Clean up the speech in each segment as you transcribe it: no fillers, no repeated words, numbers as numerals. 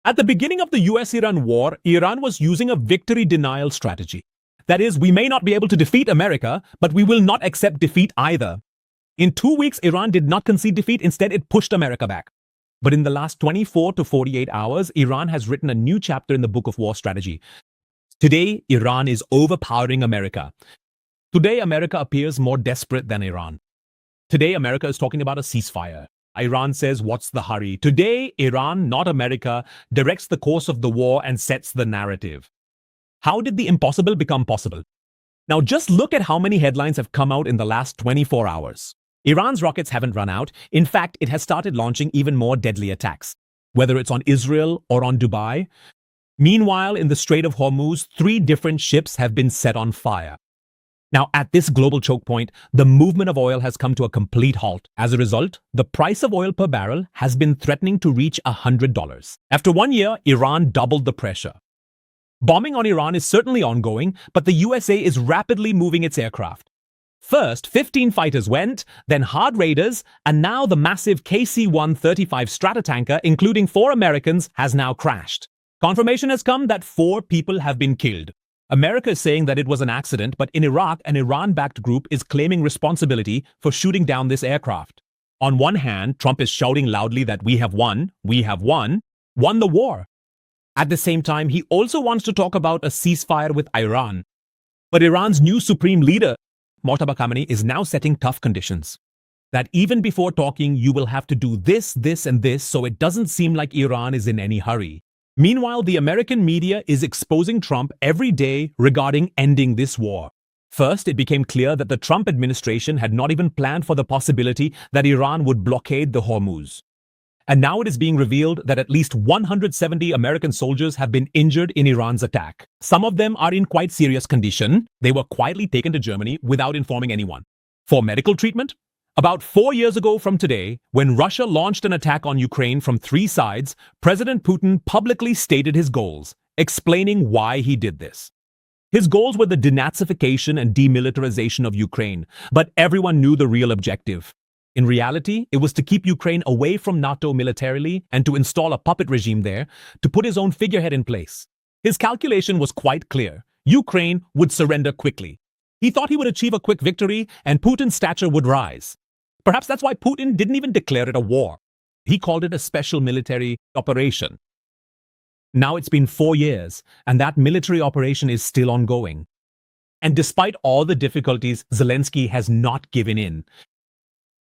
At the beginning of the US-Iran war, Iran was using a victory denial strategy. That is, we may not be able to defeat America, but we will not accept defeat either. In 2 weeks, Iran did not concede defeat. Instead, it pushed America back. But in the last 24 to 48 hours, Iran has written a new chapter in the book of war strategy. Today, Iran is overpowering America. Today, America appears more desperate than Iran. Today, America is talking about a ceasefire. Iran says, what's the hurry? Today, Iran, not America, directs the course of the war and sets the narrative. How did the impossible become possible? Now, just look at how many headlines have come out in the last 24 hours. Iran's rockets haven't run out. In fact, it has started launching even more deadly attacks, whether it's on Israel or on Dubai. Meanwhile, in the Strait of Hormuz, 3 different ships have been set on fire. Now, at this global choke point, the movement of oil has come to a complete halt. As a result, the price of oil per barrel has been threatening to reach $100. After 1 year, Iran doubled the pressure. Bombing on Iran is certainly ongoing, but the USA is rapidly moving its aircraft. First, 15 fighters went, then hard raiders, and now the massive KC-135 stratotanker, including 4 Americans, has now crashed. Confirmation has come that 4 people have been killed. America is saying that it was an accident, but in Iraq, an Iran-backed group is claiming responsibility for shooting down this aircraft. On one hand, Trump is shouting loudly that we have won the war. At the same time, he also wants to talk about a ceasefire with Iran. But Iran's new supreme leader, Mojtaba Khamenei, is now setting tough conditions. That even before talking, you will have to do this, this, and this, so it doesn't seem like Iran is in any hurry. Meanwhile, the American media is exposing Trump every day regarding ending this war. First, it became clear that the Trump administration had not even planned for the possibility that Iran would blockade the Hormuz. And now it is being revealed that at least 170 American soldiers have been injured in Iran's attack. Some of them are in quite serious condition. They were quietly taken to Germany without informing anyone. For medical treatment? About 4 years ago from today, when Russia launched an attack on Ukraine from 3 sides, President Putin publicly stated his goals, explaining why he did this. His goals were the denazification and demilitarization of Ukraine, but everyone knew the real objective. In reality, it was to keep Ukraine away from NATO militarily and to install a puppet regime there, to put his own figurehead in place. His calculation was quite clear. Ukraine would surrender quickly. He thought he would achieve a quick victory and Putin's stature would rise. Perhaps that's why Putin didn't even declare it a war. He called it a special military operation. Now it's been 4 years, and that military operation is still ongoing. And despite all the difficulties, Zelensky has not given in.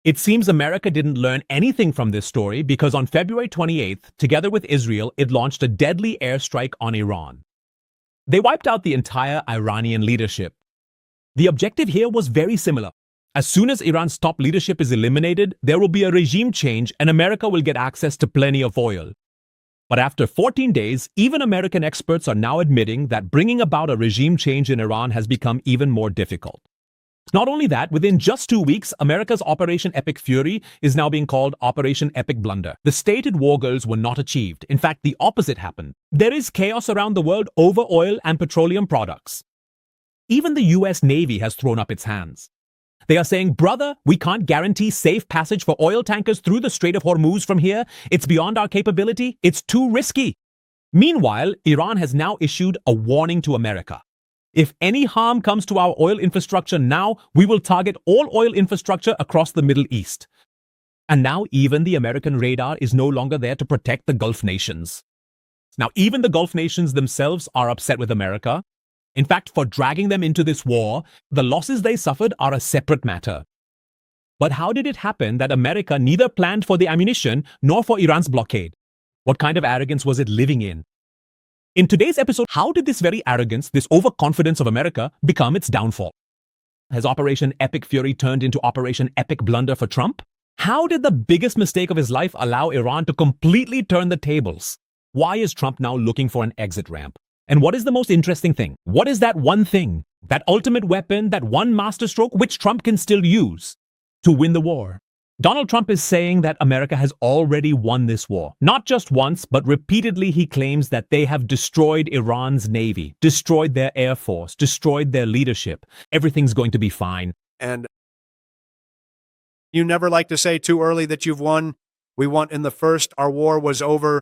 It seems America didn't learn anything from this story because on February 28th, together with Israel, it launched a deadly airstrike on Iran. They wiped out the entire Iranian leadership. The objective here was very similar. As soon as Iran's top leadership is eliminated, there will be a regime change and America will get access to plenty of oil. But after 14 days, even American experts are now admitting that bringing about a regime change in Iran has become even more difficult. Not only that, within just 2 weeks, America's Operation Epic Fury is now being called Operation Epic Blunder. The stated war goals were not achieved. In fact, the opposite happened. There is chaos around the world over oil and petroleum products. Even the US Navy has thrown up its hands. They are saying, brother, we can't guarantee safe passage for oil tankers through the Strait of Hormuz from here. It's beyond our capability. It's too risky. Meanwhile, Iran has now issued a warning to America. If any harm comes to our oil infrastructure now, we will target all oil infrastructure across the Middle East. And now even the American radar is no longer there to protect the Gulf nations. Now even the Gulf nations themselves are upset with America. In fact, for dragging them into this war, the losses they suffered are a separate matter. But how did it happen that America neither planned for the ammunition nor for Iran's blockade? What kind of arrogance was it living in? In today's episode, how did this very arrogance, this overconfidence of America, become its downfall? Has Operation Epic Fury turned into Operation Epic Blunder for Trump? How did the biggest mistake of his life allow Iran to completely turn the tables? Why is Trump now looking for an exit ramp? And what is the most interesting thing? What is that one thing, that ultimate weapon, that one masterstroke which Trump can still use to win the war? Donald Trump is saying that America has already won this war. Not just once, but repeatedly he claims that they have destroyed Iran's navy, destroyed their air force, destroyed their leadership. Everything's going to be fine. And you never like to say too early that you've won. We won in the first, our war was over.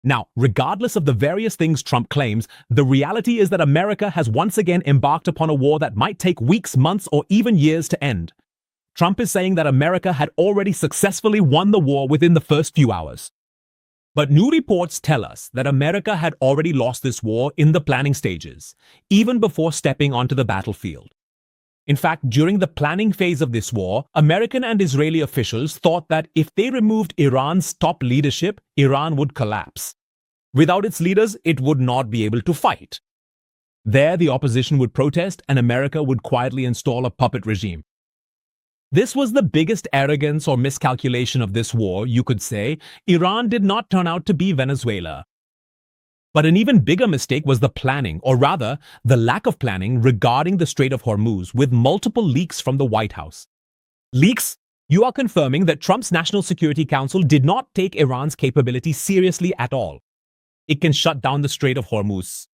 Now, regardless of the various things Trump claims, the reality is that America has once again embarked upon a war that might take weeks, months, or even years to end. Trump is saying that America had already successfully won the war within the first few hours. But new reports tell us that America had already lost this war in the planning stages, even before stepping onto the battlefield. In fact, during the planning phase of this war, American and Israeli officials thought that if they removed Iran's top leadership, Iran would collapse. Without its leaders, it would not be able to fight. There, the opposition would protest and America would quietly install a puppet regime. This was the biggest arrogance or miscalculation of this war, you could say. Iran did not turn out to be Venezuela. But an even bigger mistake was the planning, or rather, the lack of planning regarding the Strait of Hormuz, with multiple leaks from the White House. Leaks? You are confirming that Trump's National Security Council did not take Iran's capability seriously at all. It can shut down the Strait of Hormuz.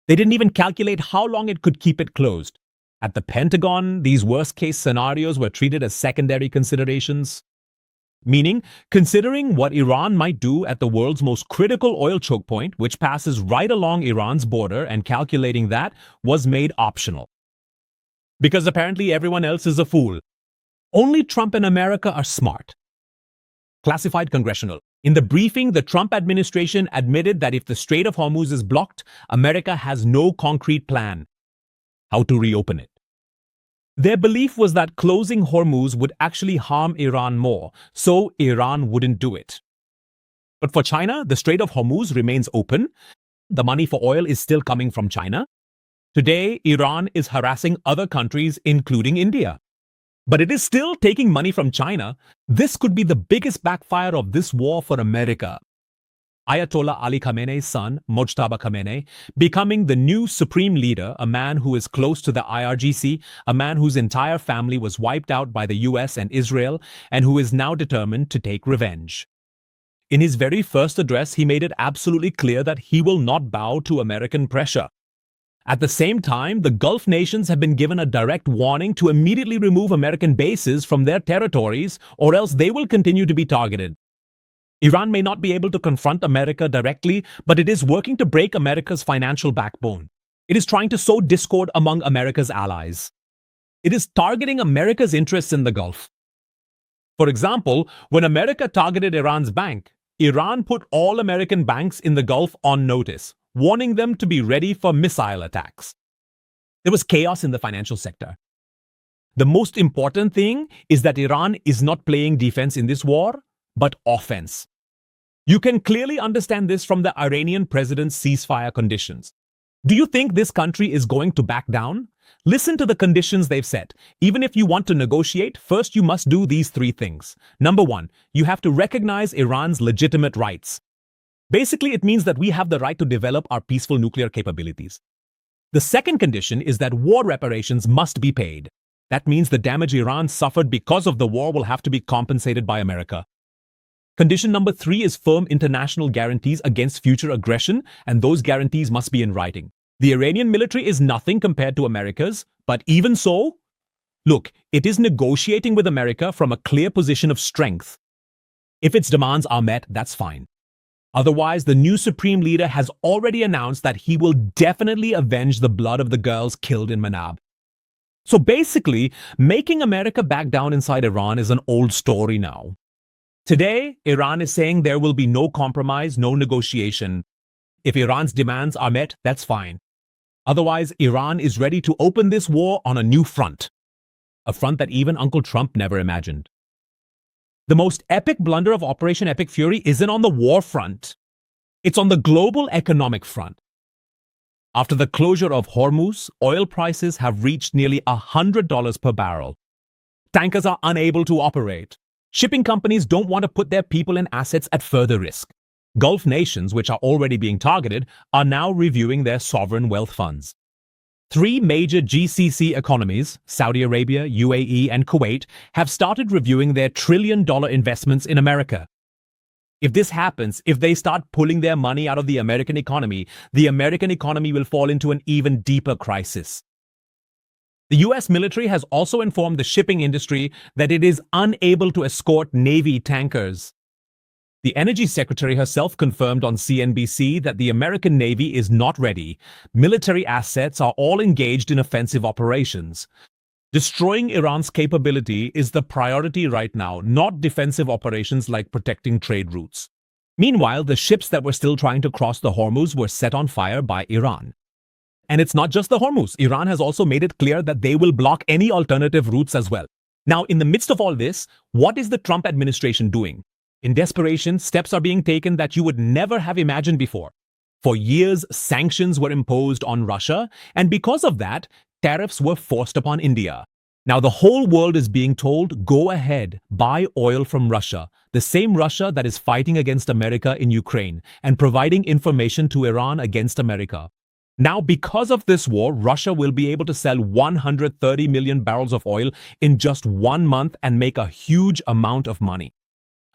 They didn't even calculate how long it could keep it closed. At the Pentagon, these worst-case scenarios were treated as secondary considerations. Meaning, considering what Iran might do at the world's most critical oil choke point, which passes right along Iran's border, and calculating that was made optional. Because apparently everyone else is a fool. Only Trump and America are smart. Classified Congressional. In the briefing, the Trump administration admitted that if the Strait of Hormuz is blocked, America has no concrete plan how to reopen it. Their belief was that closing Hormuz would actually harm Iran more, so Iran wouldn't do it. But for China, the Strait of Hormuz remains open. The money for oil is still coming from China. Today, Iran is harassing other countries, including India. But it is still taking money from China. This could be the biggest backfire of this war for America. Ayatollah Ali Khamenei's son, Mojtaba Khamenei, becoming the new supreme leader, a man who is close to the IRGC, a man whose entire family was wiped out by the US and Israel, and who is now determined to take revenge. In his very first address, he made it absolutely clear that he will not bow to American pressure. At the same time, the Gulf nations have been given a direct warning to immediately remove American bases from their territories, or else they will continue to be targeted. Iran may not be able to confront America directly, but it is working to break America's financial backbone. It is trying to sow discord among America's allies. It is targeting America's interests in the Gulf. For example, when America targeted Iran's bank, Iran put all American banks in the Gulf on notice, warning them to be ready for missile attacks. There was chaos in the financial sector. The most important thing is that Iran is not playing defense in this war, but offense. You can clearly understand this from the Iranian president's ceasefire conditions. Do you think this country is going to back down? Listen to the conditions they've set. Even if you want to negotiate, first you must do these three things. Number one, you have to recognize Iran's legitimate rights. Basically, it means that we have the right to develop our peaceful nuclear capabilities. The second condition is that war reparations must be paid. That means the damage Iran suffered because of the war will have to be compensated by America. Condition number 3 is firm international guarantees against future aggression, and those guarantees must be in writing. The Iranian military is nothing compared to America's, but even so, look, it is negotiating with America from a clear position of strength. If its demands are met, that's fine. Otherwise, the new supreme leader has already announced that he will definitely avenge the blood of the girls killed in Manab. So basically, making America back down inside Iran is an old story now. Today, Iran is saying there will be no compromise, no negotiation. If Iran's demands are met, that's fine. Otherwise, Iran is ready to open this war on a new front. A front that even Uncle Trump never imagined. The most epic blunder of Operation Epic Fury isn't on the war front. It's on the global economic front. After the closure of Hormuz, oil prices have reached nearly $100 per barrel. Tankers are unable to operate. Shipping companies don't want to put their people and assets at further risk. Gulf nations, which are already being targeted, are now reviewing their sovereign wealth funds. 3 major GCC economies, Saudi Arabia, UAE, and Kuwait, have started reviewing their trillion-dollar investments in America. If this happens, if they start pulling their money out of the American economy will fall into an even deeper crisis. The US military has also informed the shipping industry that it is unable to escort Navy tankers. The Energy Secretary herself confirmed on CNBC that the American Navy is not ready. Military assets are all engaged in offensive operations. Destroying Iran's capability is the priority right now, not defensive operations like protecting trade routes. Meanwhile, the ships that were still trying to cross the Hormuz were set on fire by Iran. And it's not just the Hormuz. Iran has also made it clear that they will block any alternative routes as well. Now, in the midst of all this, what is the Trump administration doing? In desperation, steps are being taken that you would never have imagined before. For years, sanctions were imposed on Russia, and because of that, tariffs were forced upon India. Now the whole world is being told, go ahead, buy oil from Russia, the same Russia that is fighting against America in Ukraine and providing information to Iran against America. Now, because of this war, Russia will be able to sell 130 million barrels of oil in just 1 month and make a huge amount of money.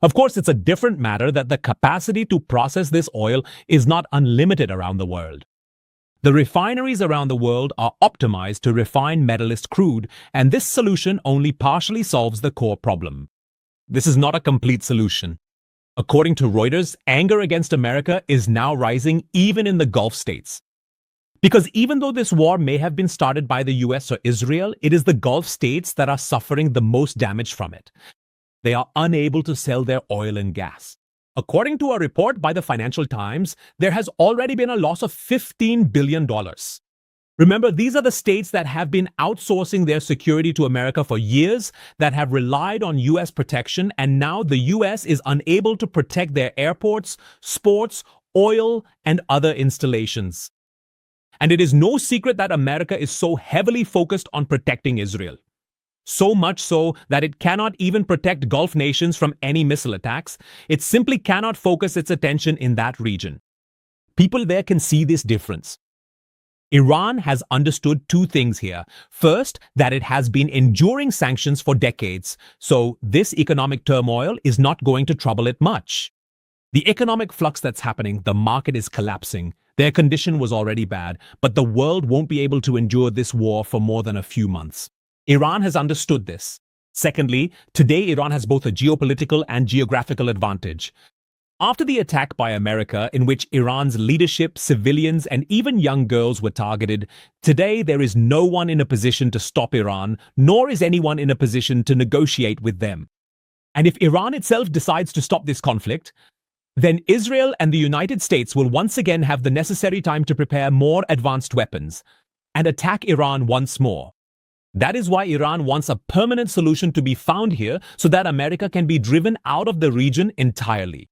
Of course, it's a different matter that the capacity to process this oil is not unlimited around the world. The refineries around the world are optimized to refine metallist crude, and this solution only partially solves the core problem. This is not a complete solution. According to Reuters, anger against America is now rising even in the Gulf states. Because even though this war may have been started by the US or Israel, it is the Gulf states that are suffering the most damage from it. They are unable to sell their oil and gas. According to a report by the Financial Times, there has already been a loss of $15 billion. Remember, these are the states that have been outsourcing their security to America for years, that have relied on US protection, and now the US is unable to protect their airports, sports, oil, and other installations. And it is no secret that America is so heavily focused on protecting Israel. So much so that it cannot even protect Gulf nations from any missile attacks. It simply cannot focus its attention in that region. People there can see this difference. Iran has understood two things here. First, that it has been enduring sanctions for decades, so this economic turmoil is not going to trouble it much. The economic flux that's happening, the market is collapsing. Their condition was already bad, but the world won't be able to endure this war for more than a few months. Iran has understood this. Secondly, today Iran has both a geopolitical and geographical advantage. After the attack by America, in which Iran's leadership, civilians, and even young girls were targeted, today there is no one in a position to stop Iran, nor is anyone in a position to negotiate with them. And if Iran itself decides to stop this conflict, then Israel and the United States will once again have the necessary time to prepare more advanced weapons and attack Iran once more. That is why Iran wants a permanent solution to be found here so that America can be driven out of the region entirely.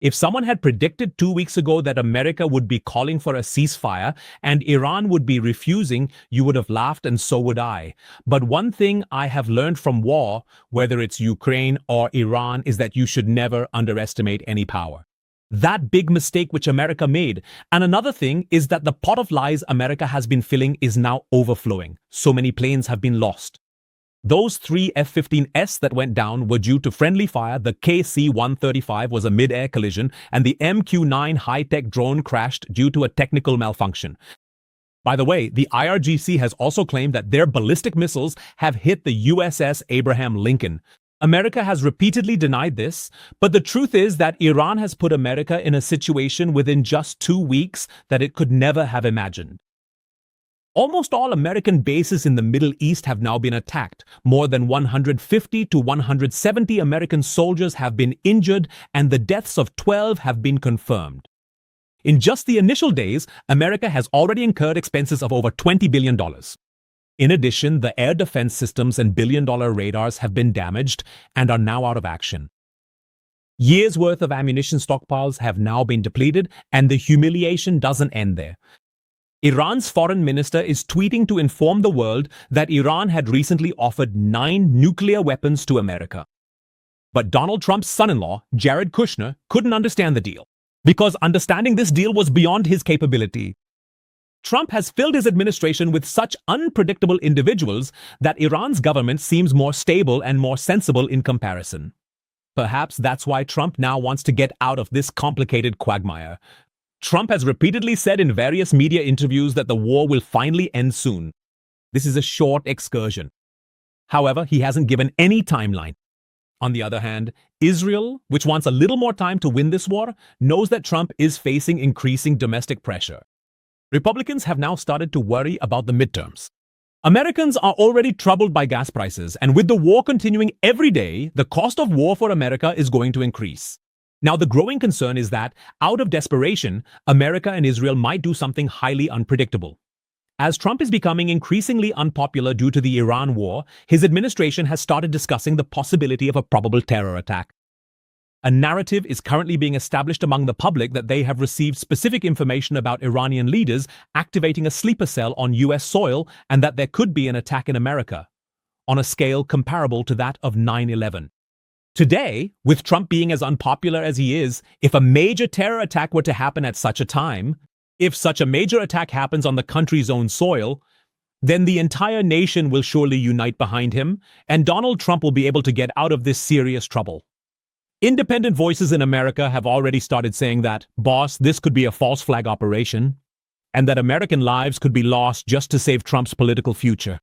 If someone had predicted 2 weeks ago that America would be calling for a ceasefire and Iran would be refusing, you would have laughed, and so would I. But one thing I have learned from war, whether it's Ukraine or Iran, is that you should never underestimate any power. That big mistake which America made. And another thing is that the pot of lies America has been filling is now overflowing. So many planes have been lost. Those 3 F-15S that went down were due to friendly fire. The KC-135 was a mid-air collision, and the MQ-9 high-tech drone crashed due to a technical malfunction. By the way, the IRGC has also claimed that their ballistic missiles have hit the USS Abraham Lincoln. America has repeatedly denied this, but the truth is that Iran has put America in a situation within just 2 weeks that it could never have imagined. Almost all American bases in the Middle East have now been attacked. More than 150 to 170 American soldiers have been injured, and the deaths of 12 have been confirmed. In just the initial days, America has already incurred expenses of over $20 billion. In addition, the air defense systems and billion-dollar radars have been damaged and are now out of action. Years' worth of ammunition stockpiles have now been depleted, and the humiliation doesn't end there. Iran's foreign minister is tweeting to inform the world that Iran had recently offered 9 nuclear weapons to America. But Donald Trump's son-in-law, Jared Kushner, couldn't understand the deal, because understanding this deal was beyond his capability. Trump has filled his administration with such unpredictable individuals that Iran's government seems more stable and more sensible in comparison. Perhaps that's why Trump now wants to get out of this complicated quagmire. Trump has repeatedly said in various media interviews that the war will finally end soon. This is a short excursion. However, he hasn't given any timeline. On the other hand, Israel, which wants a little more time to win this war, knows that Trump is facing increasing domestic pressure. Republicans have now started to worry about the midterms. Americans are already troubled by gas prices, and with the war continuing every day, the cost of war for America is going to increase. Now, the growing concern is that, out of desperation, America and Israel might do something highly unpredictable. As Trump is becoming increasingly unpopular due to the Iran war, his administration has started discussing the possibility of a probable terror attack. A narrative is currently being established among the public that they have received specific information about Iranian leaders activating a sleeper cell on US soil and that there could be an attack in America, on a scale comparable to that of 9/11. Today, with Trump being as unpopular as he is, if a major terror attack were to happen at such a time, if such a major attack happens on the country's own soil, then the entire nation will surely unite behind him, and Donald Trump will be able to get out of this serious trouble. Independent voices in America have already started saying that, boss, this could be a false flag operation, and that American lives could be lost just to save Trump's political future.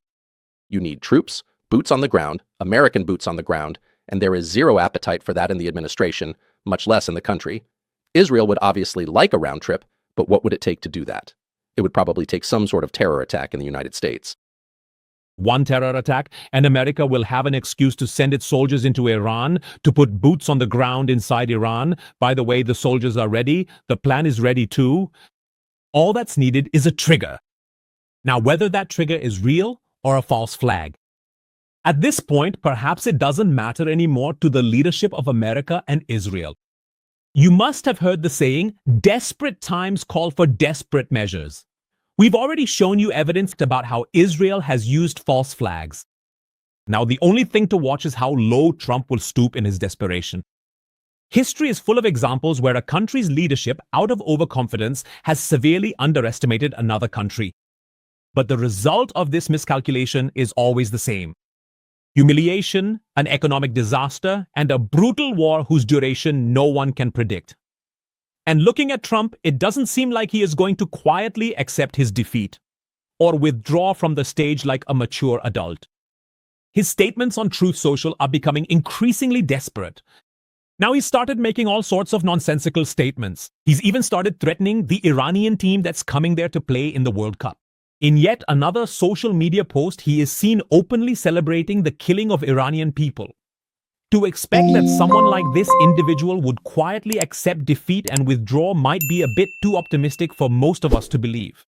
You need troops, boots on the ground, American boots on the ground, and there is zero appetite for that in the administration, much less in the country. Israel would obviously like a round trip, but what would it take to do that? It would probably take some sort of terror attack in the United States. One terror attack, and America will have an excuse to send its soldiers into Iran, to put boots on the ground inside Iran. By the way, the soldiers are ready. The plan is ready too. All that's needed is a trigger. Now, whether that trigger is real or a false flag. At this point, perhaps it doesn't matter anymore to the leadership of America and Israel. You must have heard the saying, desperate times call for desperate measures. We've already shown you evidence about how Israel has used false flags. Now, the only thing to watch is how low Trump will stoop in his desperation. History is full of examples where a country's leadership, out of overconfidence, has severely underestimated another country. But the result of this miscalculation is always the same: humiliation, an economic disaster, and a brutal war whose duration no one can predict. And looking at Trump, it doesn't seem like he is going to quietly accept his defeat or withdraw from the stage like a mature adult. His statements on Truth Social are becoming increasingly desperate. Now he's started making all sorts of nonsensical statements. He's even started threatening the Iranian team that's coming there to play in the World Cup. In yet another social media post, he is seen openly celebrating the killing of Iranian people. To expect that someone like this individual would quietly accept defeat and withdraw might be a bit too optimistic for most of us to believe.